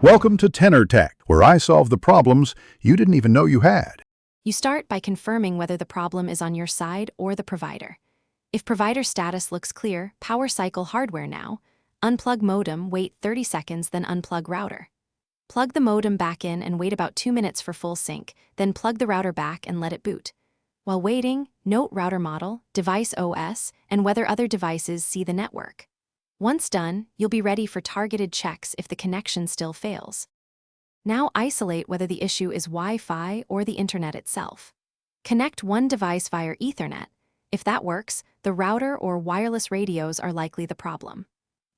Welcome to Tenor Tech, where I solve the problems you didn't even know you had. You start by confirming whether the problem is on your side or the provider. If provider status looks clear, power cycle hardware now. Unplug modem, wait 30 seconds, then unplug router. Plug the modem back in and wait about 2 minutes for full sync, then plug the router back and let it boot. While waiting, note router model, device OS, and whether other devices see the network. Once done, you'll be ready for targeted checks if the connection still fails. Now isolate whether the issue is Wi-Fi or the internet itself. Connect one device via Ethernet. If that works, the router or wireless radios are likely the problem.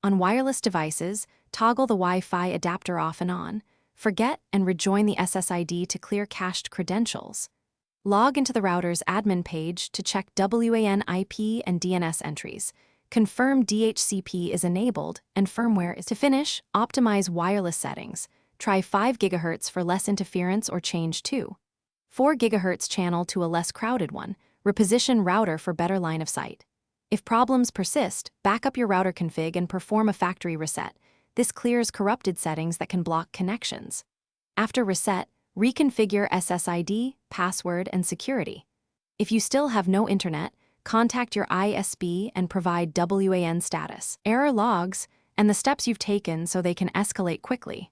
On wireless devices, toggle the Wi-Fi adapter off and on. Forget and rejoin the SSID to clear cached credentials. Log into the router's admin page to check WAN IP and DNS entries. Confirm DHCP is enabled and firmware is to finish. Optimize wireless settings. Try 5 GHz for less interference or change to 4 GHz channel to a less crowded one. Reposition router for better line of sight. If problems persist, back up your router config and perform a factory reset. This clears corrupted settings that can block connections. After reset, reconfigure SSID, password, and security. If you still have no internet, contact your ISP and provide WAN status, error logs, and the steps you've taken so they can escalate quickly.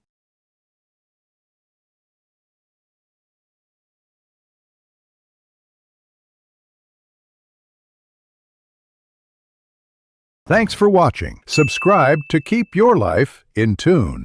Thanks for watching. Subscribe to keep your life in tune.